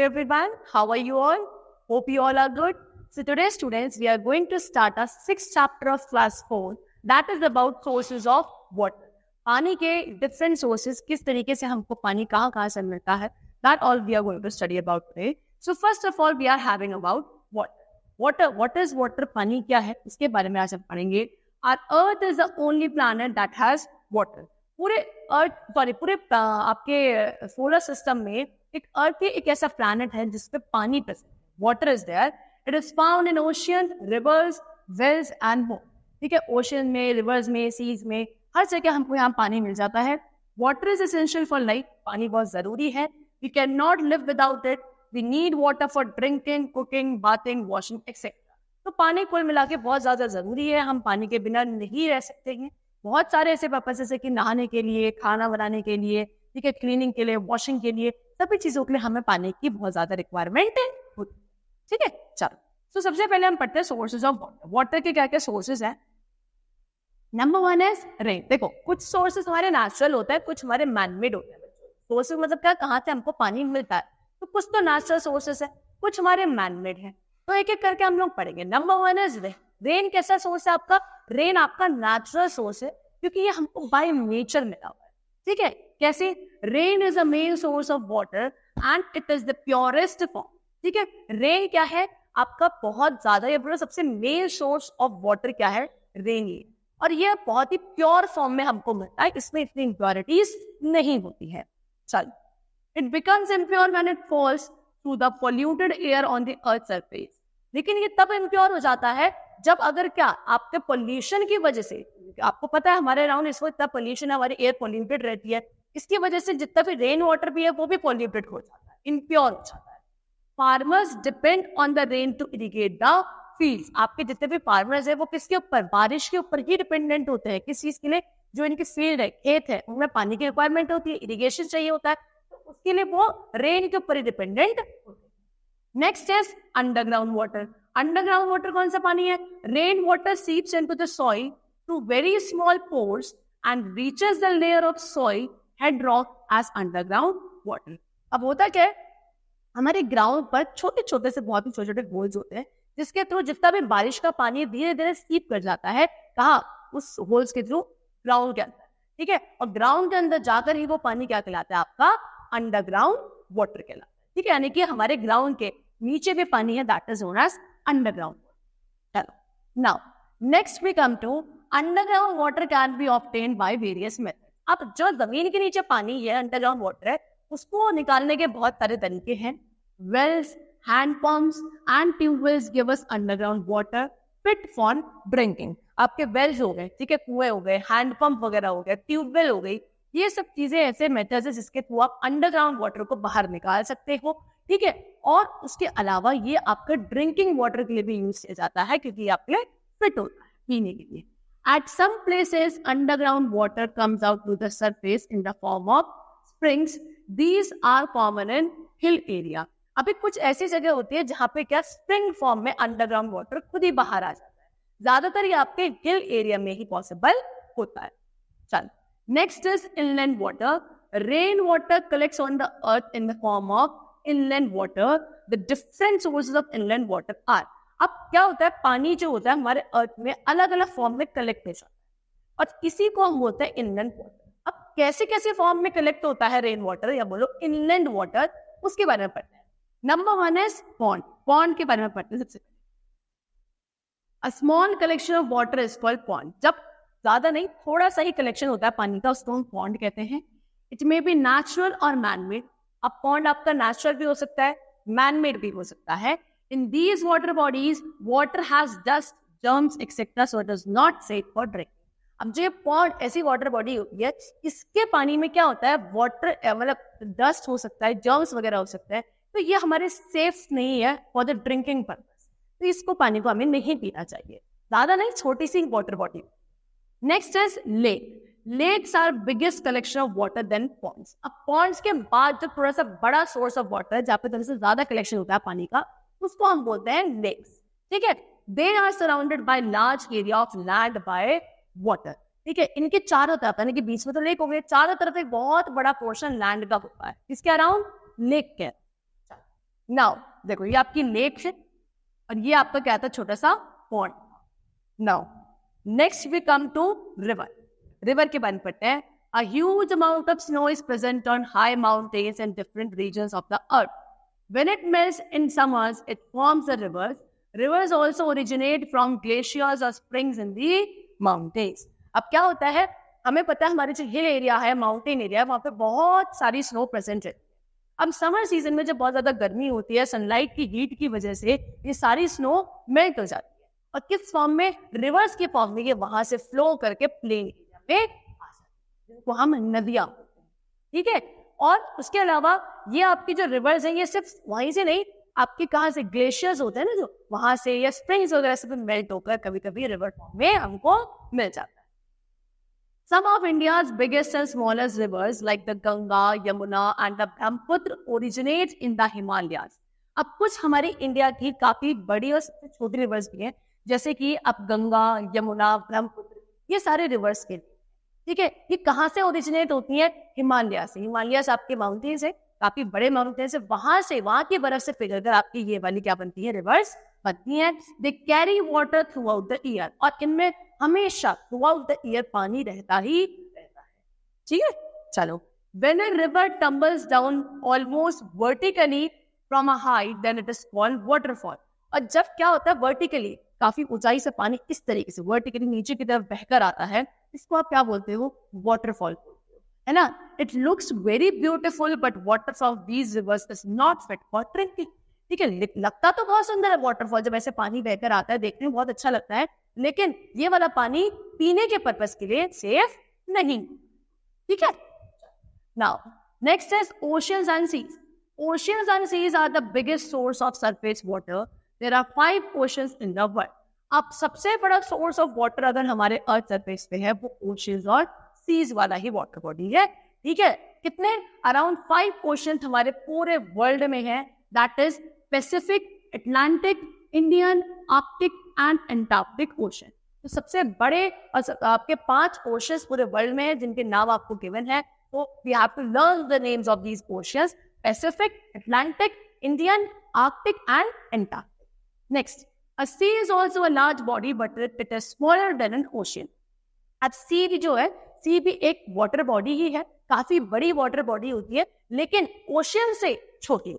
Hello everyone, how are you all? Hope you all are good. So today students, we are going to start our 6th chapter of class 4 that is about sources of water. पानी के different sources, किस तरीके से हमको पानी कहाँ से मिलता है, that all we are going to study about today. So first of all we are having about water. What is water? पानी क्या है इसके बारे में आज हम पढ़ेंगे. Our earth is the only planet that has water. पूरे आपके सोलर सिस्टम में एक अर्थ एक ऐसा प्लैनेट है जिसपे पानी प्रेजेंट है. Water is there. It is found in ocean, rivers, wells and more. ठीक है, ओशियन में, रिवर्स में, सीज में, हर जगह हमको यहाँ पानी मिल जाता है. Water is essential for life. पानी बहुत जरूरी है. We can not live without it. We need water for drinking, cooking, bathing, washing etcetera. तो पानी कुल मिला के बहुत ज्यादा जरूरी है. हम पानी के बिना नहीं रह सकते हैं. बहुत सारे ऐसे पर्पसेस है कि नहाने के लिए, खाना बनाने के लिए, ठीक है, क्लीनिंग के लिए, वॉशिंग के लिए, सभी चीजों के लिए हमें पानी की बहुत ज्यादा रिक्वायरमेंट होती है. ठीक है, चलो. तो सबसे पहले हम पढ़ते हैं सोर्सेज ऑफ वाटर. वाटर के क्या क्या सोर्सेज हैं. Number 1 is rain. देखो, कुछ सोर्सेज हमारे नेचुरल होता है, कुछ हमारे मैनमेड होते हैं. सोर्सेज मतलब क्या, कहाँ से हमको पानी मिलता है. तो कुछ तो नेचुरल सोर्सेज है, कुछ हमारे मैनमेड है. तो एक एक करके हम लोग पढ़ेंगे. Number 1 is rain. रेन कैसा सोर्स है आपका. रेन आपका नेचुरल सोर्स है क्योंकि ये हमको बाय नेचर मिला हुआ है. ठीक है, कैसे. Rain is a main source of water and it is the purest form. ठीक है, रेन क्या है आपका बहुत ज्यादा, ये बोलो सबसे मेन सोर्स ऑफ वाटर क्या है, रेन ही. और ये बहुत ही प्योर फॉर्म में हमको मिलता है. इसमें इतनी इम्प्योरिटीज नहीं होती है. चल, it becomes impure when it falls through the polluted air on the earth surface. लेकिन ये तब इम्प्योर हो जाता है जब अगर क्या आपके पोल्यूशन की वजह से, आपको पता है हमारे अराउंड इस वक्त इतना पोल्यूशन है, हमारी एयर पोल्यूटेड रहती है, इसकी वजह से जितना भी रेन वाटर भी है वो भी पोल्यूटेड हो जाता है, इम्प्योर हो जाता है. Farmers depend on the rain to irrigate the fields. आपके जितने भी फार्मर्स है वो किसके ऊपर, बारिश के ऊपर ही डिपेंडेंट होते हैं. किस चीज के लिए, जो इनकी फील्ड है, खेत है, उनमें पानी की रिक्वायरमेंट होती है, इरिगेशन चाहिए होता है, तो उसके लिए वो रेन के ऊपर ही डिपेंडेंट होते हैं. Next is underground water. Underground water कौन सा पानी है. Rain water seeps into the soil through very small pores and reaches the layer of soil head rock as underground water. अब होता क्या है, हमारे ग्राउंड पर छोटे छोटे से बहुत ही छोटे छोटे होल्स होते हैं जिसके थ्रू जितना भी बारिश का पानी धीरे धीरे सीप कर जाता है. कहा, उस होल्स के थ्रू ग्राउंड के अंदर. ठीक है, और ग्राउंड के अंदर जाकर ही वो पानी क्या कहलाता है आपका, अंडरग्राउंड वाटर कहलाता है. ठीक है, यानी कि हमारे ग्राउंड के नीचे भी पानी है, that is known as underground. चलो, now next we come to underground water can be obtained by various methods. अब जो जमीन के नीचे पानी है, अंडरग्राउंड वाटर है, उसको निकालने के बहुत सारे तरीके हैं. Wells, hand pumps and tubewells give us underground water fit for drinking. आपके वेल्स हो गए, ठीक है, कुएं हो गए, हैंड पंप वगैरह हो गए, ट्यूबवेल हो गई, ये सब चीजें ऐसे मेथड्स है जिसके थ्रू आप अंडरग्राउंड वाटर को बाहर निकाल सकते हो. ठीक है, और उसके अलावा ये आपका ड्रिंकिंग वाटर के लिए भी यूज किया जाता है क्योंकि आपके लिए फिट होता है पीने के लिए. At some places, underground water comes out to the surface in the form of springs. These are common in hill area. अभी कुछ ऐसी जगह होती है जहाँ पे क्या स्प्रिंग फॉर्म में अंडरग्राउंड वाटर खुद ही बाहर आ जाता है. ज्यादातर ये आपके हिल एरिया में ही पॉसिबल होता है. चल, next is inland water. Rain water collects on the earth in the form of inland water. The different sources of inland water are. अब क्या होता है, पानी जो होता है हमारे अर्थ में अलग अलग फॉर्म में कलेक्ट हो जाता है और इसी को हम बोलते हैं इनलैंड वाटर. अब कैसे कैसे फॉर्म में कलेक्ट होता है रेन वाटर या बोलो इनलैंड वाटर, उसके बारे में पढ़ते हैं. Number 1 is pond. पॉन्ड के बारे में पढ़ते हैं सबसे पहले. A small collection of water is called pond. जब ज्यादा नहीं, थोड़ा सा ही कलेक्शन होता है पानी का, उसको हम पॉन्ड कहते हैं. इट मे बी नेचुरल और मैनमेड. अब पॉन्ड आपका नेचुरल भी हो सकता है, मैनमेड भी हो सकता है. In these water bodies, water has dust, germs, etc. So it is not safe for drinking. अब जो पॉन्ड ऐसी वाटर बॉडी होती है, इसके पानी में क्या होता है, वाटर मतलब डस्ट हो सकता है, जर्म्स वगैरह हो सकता है, तो ये हमारे सेफ नहीं है फॉर द ड्रिंकिंग पर्पस. तो इसको पानी को हमें नहीं पीना चाहिए. ज्यादा नहीं, छोटी सी water body. Next is lake. Lakes are biggest collection of water then ponds. अब पॉन्ड्स के बाद जो थोड़ा सा बड़ा सोर्स ऑफ वाटर है जहाँ पे थोड़ा सा ज्यादा कलेक्शन होता है पानी का, उसको हम बोलते हैं लेक्स. ठीक है, they are surrounded by large area of land by water. ठीक है, इनके चारों तरफ, यानी कि बीच में तो लेक हो गए, चारों तरफ एक बहुत बड़ा पोर्शन लैंड का होता है. इसके अराउंड लेक के. नाउ देखो ये आपकी लेक है और ये आपका क्या था, छोटा सा pond. Now next we come to river. River के बारे में पढ़ते हैं. A huge amount of snow is present on high mountains and different regions of the earth. When it melts in summers, it forms the rivers. Rivers also originate from glaciers or springs in the mountains. अब क्या होता है, हमें पता है हमारे जो hill area है, माउंटेन एरिया है, वहाँ पे बहुत सारी स्नो प्रेजेंट है. अब समर सीजन में जब बहुत ज्यादा गर्मी होती है, सनलाइट की हीट की वजह से ये सारी स्नो मेल्ट हो जाती है और किस फॉर्म में, रिवर्स के फॉर्म में ये वहां से फ्लो करके प्लेन एरिया में आ जाती है, जिनको हम नदियां बोलते हैं. ठीक है. और उसके अलावा ये आपकी जो रिवर्स हैं ये सिर्फ वहीं से नहीं, आपके कहाँ से ग्लेशियर्स होते हैं ना, जो वहां से या स्प्रिंग्स वगैरह से भी मेल्ट होकर कभी कभी रिवर फॉर्म में हमको मिल जाता है. Some of India's biggest and smallest rivers like the Ganga, Yamuna and the Brahmaputra originate in the Himalayas. अब कुछ हमारी इंडिया की काफी बड़ी और सबसे छोटी रिवर्स भी हैं, जैसे कि अब गंगा, यमुना, ब्रह्मपुत्र, ये सारे रिवर्स के. ठीक है. ये कहाँ से ओरिजिनेट होती हैं? हिमालय से. हिमालय आपके माउंटेन्स है, काफी बड़े माउंटेन्स है, वहां की बर्फ से पिघलकर आपकी ये वाली क्या बनती है, रिवर्स बनती हैं. They carry water through out the year, और इनमें हमेशा थ्रू आउट द ईयर पानी रहता ही रहता है. ठीक है. चलो. When a river tumbles down almost vertically from a height, then it is called waterfall. और जब क्या होता है, वर्टिकली काफी ऊंचाई से पानी इस तरीके से वर्टिकली नीचे की तरफ बहकर आता है, इसको आप क्या बोलते हो, वाटरफॉल, है ना. It looks very beautiful but water from these rivers is not fit for drinking. ठीक है. लगता तो बहुत सुंदर है वाटरफॉल, जब ऐसे पानी बहकर आता है देखने में बहुत अच्छा लगता है, लेकिन ये वाला पानी पीने के पर्पस के लिए सेफ नहीं. ठीक है. Now next is oceans and seas. Oceans and seas are the biggest source of surface water. There are 5 oceans in the world. अब सबसे बड़ा सोर्स ऑफ वाटर अगर हमारे अर्थ सरफेस पे है, वो ओशियंस और सीज वाला ही वाटर बॉडी है. ठीक है. कितने? अराउंड 5 ओशन हमारे पूरे वर्ल्ड में है. That is Pacific, Atlantic, Indian, Arctic and Antarctic ocean. तो सबसे बड़े आपके 5 ओशंस पूरे वर्ल्ड में है, जिनके नाम आपको गिवन है. तो we have to learn the names of these oceans: Pacific, Atlantic, Indian, Arctic and Antarctic. Next, a sea is also a large body but it is smaller than an ocean. अब sea भी जो है, sea भी एक water body ही है, काफी बड़ी water body होती है, लेकिन ओशियन से छोटी.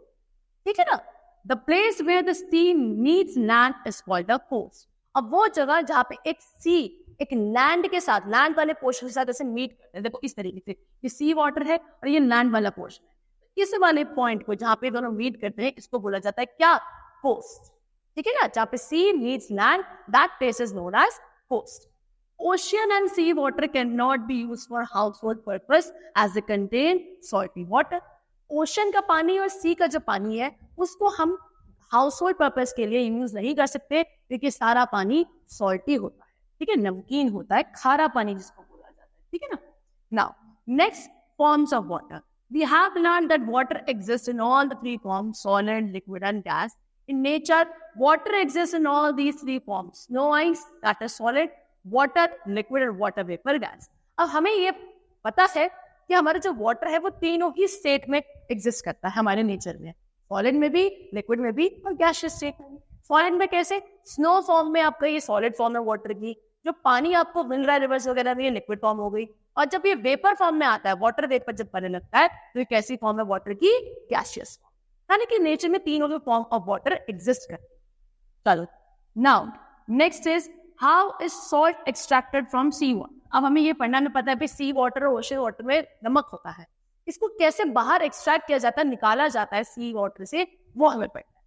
ठीक है ना. The place where the sea meets land is called the coast. अब वो जगह जहाँ पे एक sea एक लैंड के साथ, लैंड वाले पोर्शन के साथ ऐसे मीट करते हैं. देखो इस तरीके से, ये सी वाटर है और ये लैंड वाला पोर्शन है. इस वाले पॉइंट को जहां पे दोनों मीट करते हैं, इसको बोला जाता है क्या, कोस्ट. ठीक है ना. जहां पे sea meets land, that place is known as coast. Ocean and sea water can not be used for household purpose as they contain salty water. Ocean का पानी और सी का जो पानी है, उसको हम हाउसहोल्ड पर्पस के लिए यूज नहीं कर सकते, क्योंकि सारा पानी सॉल्टी होता है. ठीक है. नमकीन होता है, खारा पानी जिसको बोला जाता है. ठीक है ना. Now next, forms of water. We have learned that water exists in all the 3 forms: solid, liquid and gas. In nature, water exists in all these 3 forms: snow, ice, that is solid; water, liquid and water vapor, gas. अब हमें ये पता है कि हमारा जो water है वो तीनों ही स्टेट में एग्जिस्ट करता है हमारे नेचर में. सॉलिड में भी, लिक्विड में भी और गैसियस स्टेट में भी. सॉलिड में कैसे? स्नो फॉर्म में आपका ये सॉलिड फॉर्म है वाटर की. जो पानी आपको मिल रहा है रिवर्स वगैरह में, ये लिक्विड फॉर्म हो गई. और जब ये वेपर फॉर्म में आता है, वाटर वेपर जब बनने लगता है, तो ये कैसी फॉर्म है वाटर की? Gaseous form. यानी कि नेचर में तीनों के फॉर्म ऑफ वाटर एग्जिस्ट करते हैं. चलो. Now next is, how is salt extracted from sea water. अब हमें ये पढ़ना में पता है सी वाटर और ओशन वाटर में नमक होता है. इसको कैसे बाहर एक्सट्रैक्ट किया जाता है, निकाला जाता है सी वाटर से, वो हमें पढ़ना है.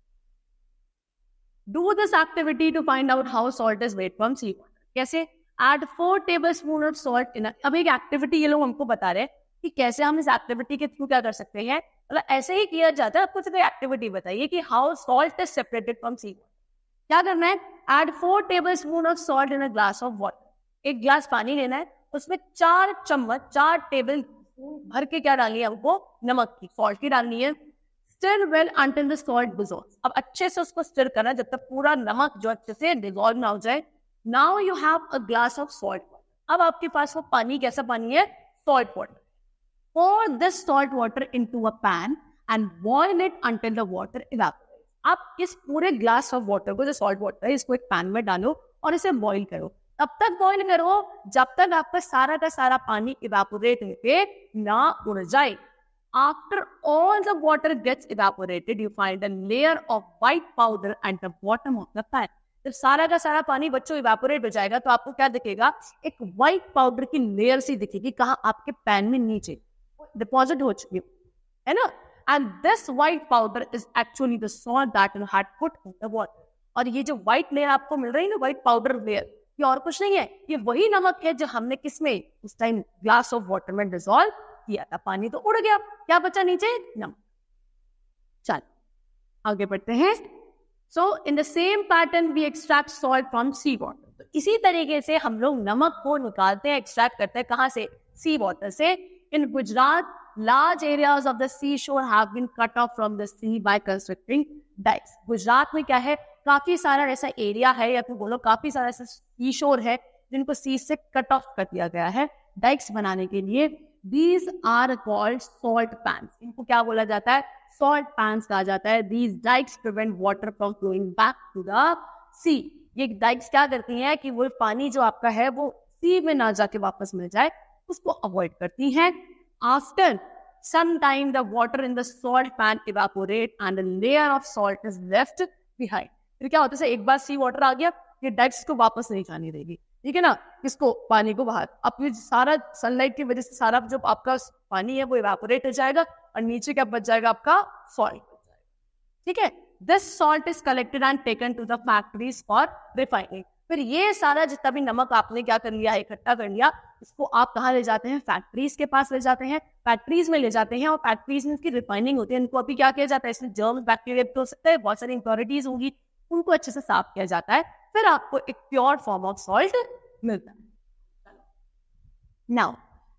Do this activity to find out how salt is made from sea water. कैसे? Add 4 tablespoons of salt in a. अब एक एक्टिविटी ये लोग हमको बता रहे हैं कि कैसे हम इस एक्टिविटी के थ्रू क्या कर सकते हैं. मतलब ऐसे ही किया जाता है. आपको सिर्फ एक्टिविटी बताइए कि how salt is separated from sea water. क्या करना है? Add 4 tablespoons of salt in a glass of water. एक ग्लास पानी लेना है, उसमें 4 चम्मच 4 टेबल भर के क्या डालनी है हमको? नमक की, सॉल्ट की डालनी है. Stir well until the salt dissolves. अब अच्छे से उसको स्टिर करना जब तक पूरा नमक जो अच्छे से डिसॉल्व ना हो जाए. Now you have a glass of salt water. अब आपके पास वो पानी कैसा पानी है? Salt water. Pour this salt water into a pan and boil it until the water evaporates. आप इस पूरे ग्लास ऑफ वाटर को, जो सॉल्ट वाटर है, इसको एक पैन में डालो और इसे बॉईल करो. तब तक बॉईल करो जब तक आपका सारा का सारा पानी इवेपोरेट होके ना उड़ जाए. After all the water gets evaporated, you find a layer of white powder at the bottom of the pan. जब सारा का सारा पानी बच्चों इवेपोरेट हो जाएगा तो आपको क्या दिखेगा? एक व्हाइट पाउडर की लेयर सी दिखेगी. कहाँ? आपके पैन में नीचे डिपॉजिट हो चुकी है ना. And this white powder is actually the salt that you had put in the water. और ये जो व्हाइट लेयर आपको मिल रही है ना, व्हाइट पाउडर लेयर, ये और कुछ नहीं है, ये वही नमक है जो हमने किसमें उस टाइम ग्लास ऑफ वाटर में डिसॉल्व किया था. पानी तो उड़ गया, क्या बचा नीचे? नमक. चल आगे बढ़ते हैं. So in the same pattern we extract salt from sea water. तो इसी तरीके से हम लोग नमक को निकालते हैं, एक्सट्रैक्ट करते हैं. कहाँ से? सी वाटर से. In Gujarat, large areas of the seashore have been cut off from the sea by constructing dikes. Gujarat में क्या है, काफी सारा ऐसा एरिया है, या फिर बोलो काफी सारा ऐसा सी शोर है जिनको सी से कट ऑफ कर दिया गया है डाइक्स बनाने के लिए. These are called salt pans. इनको क्या बोला जाता है? Salt pans कहा जाता है. These dikes prevent water from flowing back to the sea. ये dikes क्या करती हैं कि वो पानी जो आपका है वो सी में ना जाके वापस मिल जाए, उसको अवॉइड करती हैं. After some time the water in the salt pan evaporate and a layer of salt is left behind. फिर क्या होता है? एक बार सी वाटर आ गया, ये dikes को वापस नहीं जाने देगी, ठीक है ना, इसको पानी को बाहर. अब ये सारा सनलाइट की वजह से सारा जो आपका पानी है वो इवेपोरेट हो जाएगा और नीचे क्या बच जाएगा? आपका सॉल्ट बच जाएगा. ठीक है. This salt is collected and taken to the factories for refining. फिर ये सारा जितना भी नमक आपने क्या कर लिया, इकट्ठा कर लिया, इसको आप कहाँ ले जाते हैं? फैक्ट्रीज के पास ले जाते हैं. फैक्ट्रीज में ले जाते हैं और फैक्ट्रीज में इसकी रिफाइनिंग होती है. इनको अभी क्या किया जाता है? इसमें जर्म्स, बैक्टीरिया तो हो सकता है, बहुत सारी इंप्योरिटीज होंगी, उनको अच्छे से साफ किया जाता है. फिर आपको एक प्योर फॉर्म ऑफ सॉल्ट मिलता है. Now,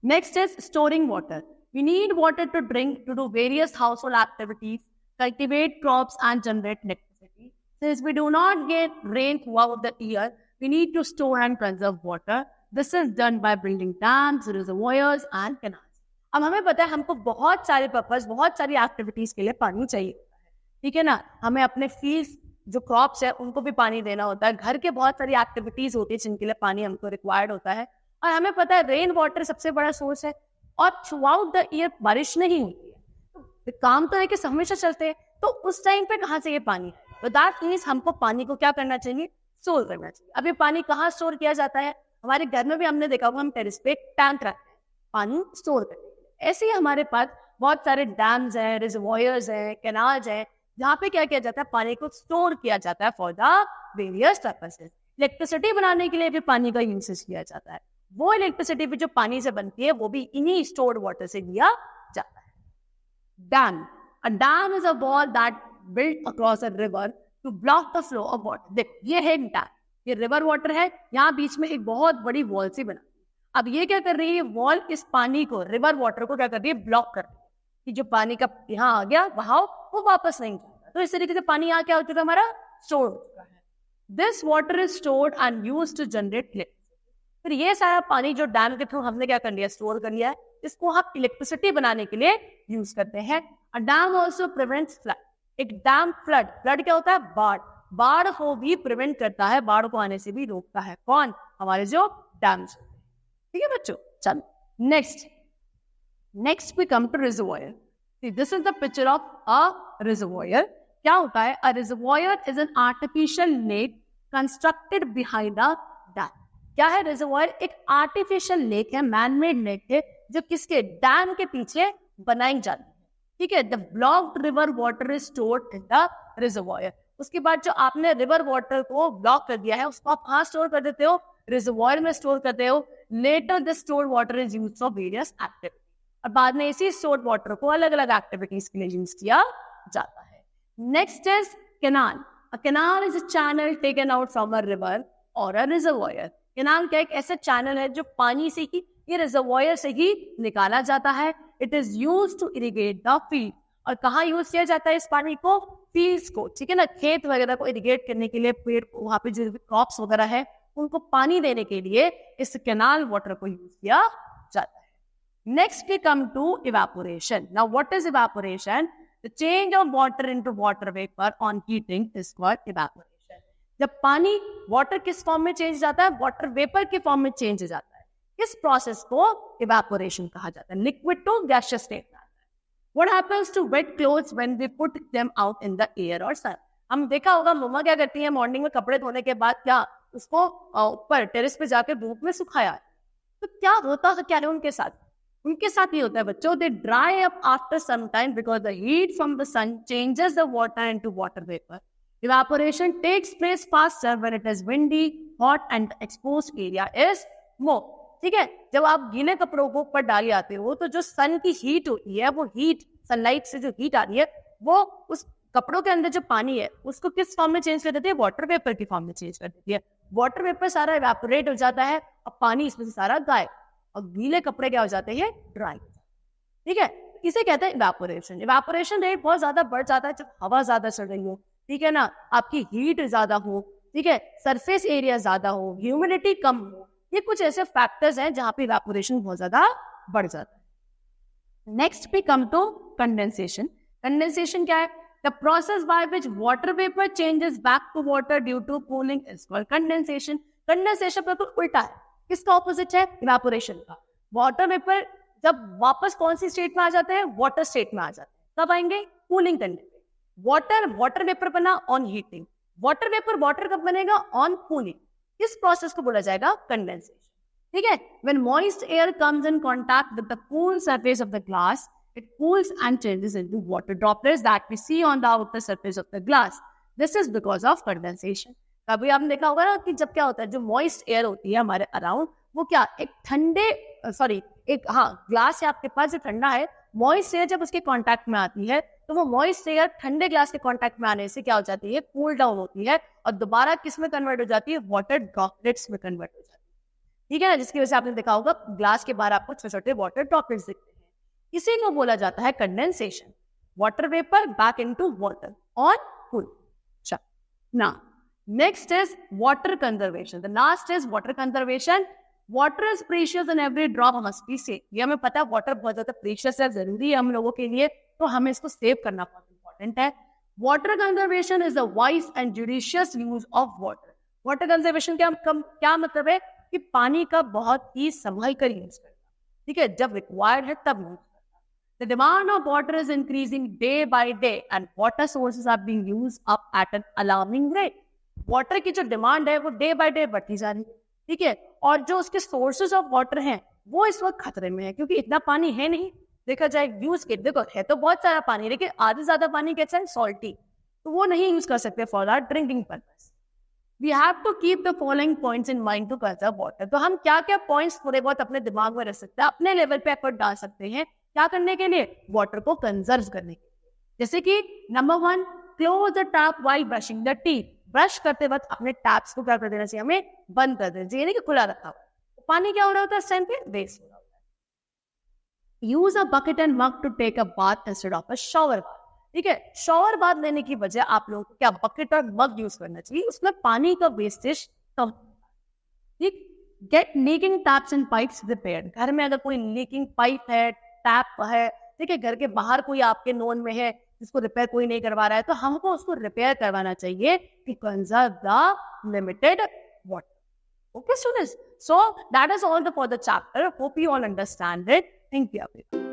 next is storing water. We need water to drink, to do various household activities, cultivate crops and generate electricity. Since we do not get rain throughout the year, we need to store and conserve water. This is done by building dams, reservoirs and canals. अब हमें पता है हमको बहुत सारे purpose, बहुत सारी activities के लिए पानी चाहिए होता है, ठीक है ना. हमें अपने फील्ड जो क्रॉप्स है उनको भी पानी देना होता है. घर के बहुत सारी एक्टिविटीज होती है जिनके लिए पानी हमको रिक्वायर्ड होता है. और हमें पता है रेन वाटर सबसे बड़ा सोर्स है और थ्रू आउट द ईयर बारिश नहीं होती है, तो काम तो है कि हमेशा चलते हैं. तो उस टाइम पे कहाँ से ये पानी? तो दैट मींस हमको पानी को क्या करना चाहिए? स्टोर करना चाहिए. अब ये पानी कहाँ स्टोर किया जाता है? हमारे घर में भी हमने देखा होगा, हम टेरेस पे टैंक रखते हैं पानी स्टोर करने के लिए. ऐसे ही हमारे पास बहुत सारे डैम्स हैं, रिजर्वॉयर्स हैं, कैनाल्स हैं, जहाँ पे क्या किया जाता है? पानी को स्टोर किया जाता है for the various purposes. Electricity बनाने के लिए भी पानी का यूसेज किया जाता है. वो इलेक्ट्रिसिटी भी जो पानी से बनती है वो भी इन्हीं स्टोर्ड वाटर से लिया जाता है. Dam. A dam is a wall that built across a river to block the flow of water. देख, ये है डैम, ये रिवर वाटर है, यहाँ बीच में एक बहुत बड़ी वॉल सी बना. अब ये क्या कर रही है? वॉल इस पानी को, रिवर वाटर को क्या कर रही है? ब्लॉक कर रही है कि जो पानी का यहाँ आ गया बहाव वो वापस नहीं जाता. तो इस तरीके से पानी यहाँ क्या हो चुका है? हमारा स्टोर हो चुका है. This water is stored and used to generate electricity. फिर ये सारा पानी जो डैम के थ्रू हमने क्या कर लिया? स्टोर कर लिया है, इसको हम इलेक्ट्रिसिटी बनाने के लिए यूज करते हैं. अ डैम ऑल्सो प्रिवेंट्स फ्लड. एक डैम फ्लड, फ्लड क्या होता है? बाढ़. बाढ़ को भी प्रिवेंट करता है, बाढ़ को आने से भी रोकता है. कौन? हमारे जो डैम्स. ठीक है बच्चों. चलो next we come to reservoir. See, this is the picture of a reservoir. क्या होता है? A reservoir is an artificial lake constructed behind a dam. क्या है रिजर्वॉयर? एक आर्टिफिशियल लेक है, मैनमेड लेक है, जो किसके? डैम के पीछे बनाई जाती है. ठीक है. The blocked river water is stored in the reservoir. उसके बाद जो आपने रिवर वाटर को ब्लॉक कर दिया है उसको आप कहाँ स्टोर कर देते हो? रिजर्वॉयर में स्टोर करते हो. Later the stored water is used for various activities. और बाद में इसी स्टोर्ड वाटर को अलग अलग एक्टिविटीज के लिए यूज किया जाता है. Next is canal. A canal is a channel taken out from a river और अ रिजर्वॉयर. कैनाल क्या? एक ऐसा चैनल है जो पानी से ही, ये रिजर्वॉयर से ही निकाला जाता है. It is used to irrigate the field. और कहाँ यूज किया जाता है इस पानी को? फील्ड्स को. ठीक है ना. खेत वगैरह को इरिगेट करने के लिए, पेड़, वहां पे जो क्रॉप्स वगैरह है उनको पानी देने के लिए इस कैनाल वाटर को यूज किया जाता है. Next we come to evaporation. Now what is evaporation? The change of water into water vapour on heating is called evaporation. जब पानी वाटर किस फॉर्म में चेंज जाता है, वाटर वेपर के फॉर्म में चेंज जाता है, इस प्रोसेस को इवेपोरेशन कहा जाता है। लिक्विड टू गैसियस स्टेट में आता है। What happens to wet clothes when we put them out in the air or sun? हम देखा होगा मम्मा क्या करती है, मॉर्निंग में कपड़े धोने के बाद क्या उसको ऊपर टेरेस पे जाकर धूप में सुखाया है, तो क्या होता है, क्या है उनके साथ? उनके साथ ये होता है बच्चों, they dry up after some time because the heat from the sun changes the water into water vapour. Evaporation takes place faster when it is windy, hot and exposed area is more. ठीक है, जब आप गीले कपड़ों को ऊपर डाल आते हो तो जो सन की हीट होती है, वो हीट सनलाइट से जो हीट आ रही है वो उस कपड़ों के अंदर जो पानी है उसको किस फॉर्म में चेंज कर देती है? वाटर वेपर की फॉर्म में चेंज कर देती है। वाटर वेपर सारा इवेपोरेट हो जाता है और पानी इसमें से सारा गायब, और गीले कपड़े क्या हो जाते हैं? ड्राई। ठीक है, इसे कहते हैं इवेपोरेशन। इवेपोरेशन रेट बहुत ज्यादा बढ़ जाता है जब हवा ज्यादा चल रही हो, ठीक है ना, आपकी हीट ज्यादा हो, ठीक है, सरफेस एरिया ज्यादा हो, ह्यूमिडिटी कम हो, ये कुछ ऐसे फैक्टर्स हैं जहां पे इवेपोरेशन बहुत ज्यादा बढ़ जाता है। नेक्स्ट पे कम टू कंडेंसेशन। कंडेंसेशन क्या है? The process by which water vapour changes back to water due to cooling is called condensation. Condensation बिल्कुल उल्टा है, किसका ऑपोजिट है? इवेपोरेशन का। वाटर वेपर जब वापस कौन सी स्टेट में आ जाते हैं? वाटर स्टेट में आ जाते हैं। कब आएंगे? कूलिंग करने पे। वाटर वेपर बना on heating, water vapour water कब बनेगा? On cooling. इस प्रोसेस को बोला जाएगा कंडेंसेशन। ठीक है, when moist air comes in contact with the cool surface of the glass, it cools and changes into water droplets that we see on the outer surface of the glass. This is because of condensation. कभी आपने देखा होगा ना कि जब क्या होता है, जो moist air होती है हमारे अराउंड, वो क्या एक ठंडे ग्लास है आपके पास जो ठंडा है, moist air जब उसके कांटेक्ट में आती है तो वो moist air ठंडे ग्लास के कांटेक्ट में आने से क्या हो जाती है? कूल डाउन होती है और दोबारा किस में कन्वर्ट हो जाती है? वाटर ड्रॉपलेट्स में कन्वर्ट हो जाती है। ठीक है ना, जिसकी वजह से आपने देखा होगा ग्लास के बाहर आपको छोटे छोटे वाटर ड्रॉपलेट्स दिखते हैं। इसी को बोला जाता है condensation. Water vapour back into water on cool. Now, next is water conservation. The last is water conservation. Water is precious and every drop must be saved. ये हमें पता है वाटर बहुत ज्यादा प्रीशियस है, जरूरी है हम लोगों के लिए, तो हमें इसको सेव करना बहुत इंपॉर्टेंट है। Water conservation is the wise and judicious use of water. Water conservation क्या मतलब है? कि पानी का बहुत ही संभल कर यूज करना, ठीक है, जब रिक्वायर्ड है तब यूज करना। The demand of water is increasing day by day and water sources are being used up at an alarming rate. Water की जो डिमांड है वो डे बाय डे बढ़ती जा रही है, ठीक है, और जो उसके सोर्सेज ऑफ वाटर हैं वो इस वक्त खतरे में है, क्योंकि इतना पानी है नहीं। देखा जाए यूज के, देखो है तो बहुत सारा पानी, लेकिन आधे ज्यादा पानी कैसा है? सॉल्टी, तो वो नहीं यूज कर सकते for our drinking purpose. We have to keep the following points in mind to conserve water. तो हम क्या क्या पॉइंट्स थोड़े बहुत अपने दिमाग में रख सकते हैं, अपने लेवल पे एफर्ट डाल सकते हैं, क्या करने के लिए? वाटर को कंजर्व करने के लिए। जैसे कि number 1, close the tap while brushing the teeth. Brush करते वक्त अपने टैप्स को क्या कर देना चाहिए? हमें बंद कर देना चाहिए, नहीं कि खुला रखा हुआ। पानी क्या हो रहा होता है? इस टाइम पे वेस्ट हो रहा होता है। Use a bucket and mug to take a bath instead of a shower bath. ठीक है, शॉवर बाथ लेने की बजाय आप लोगों को क्या बकेट और मग यूज करना चाहिए, उसमें पानी का वेस्टेज कम। ठीक, get leaking taps and pipes repaired. घर में अगर कोई लीकिंग पाइप है, टैप है, ठीक है, घर के बाहर कोई आपके नोन में है जिसको रिपेयर कोई नहीं करवा रहा है, तो हमको उसको रिपेयर करवाना चाहिए to conserve the limited water. Okay, students. So that is all for the chapter. Hope you all understand it. Thank you.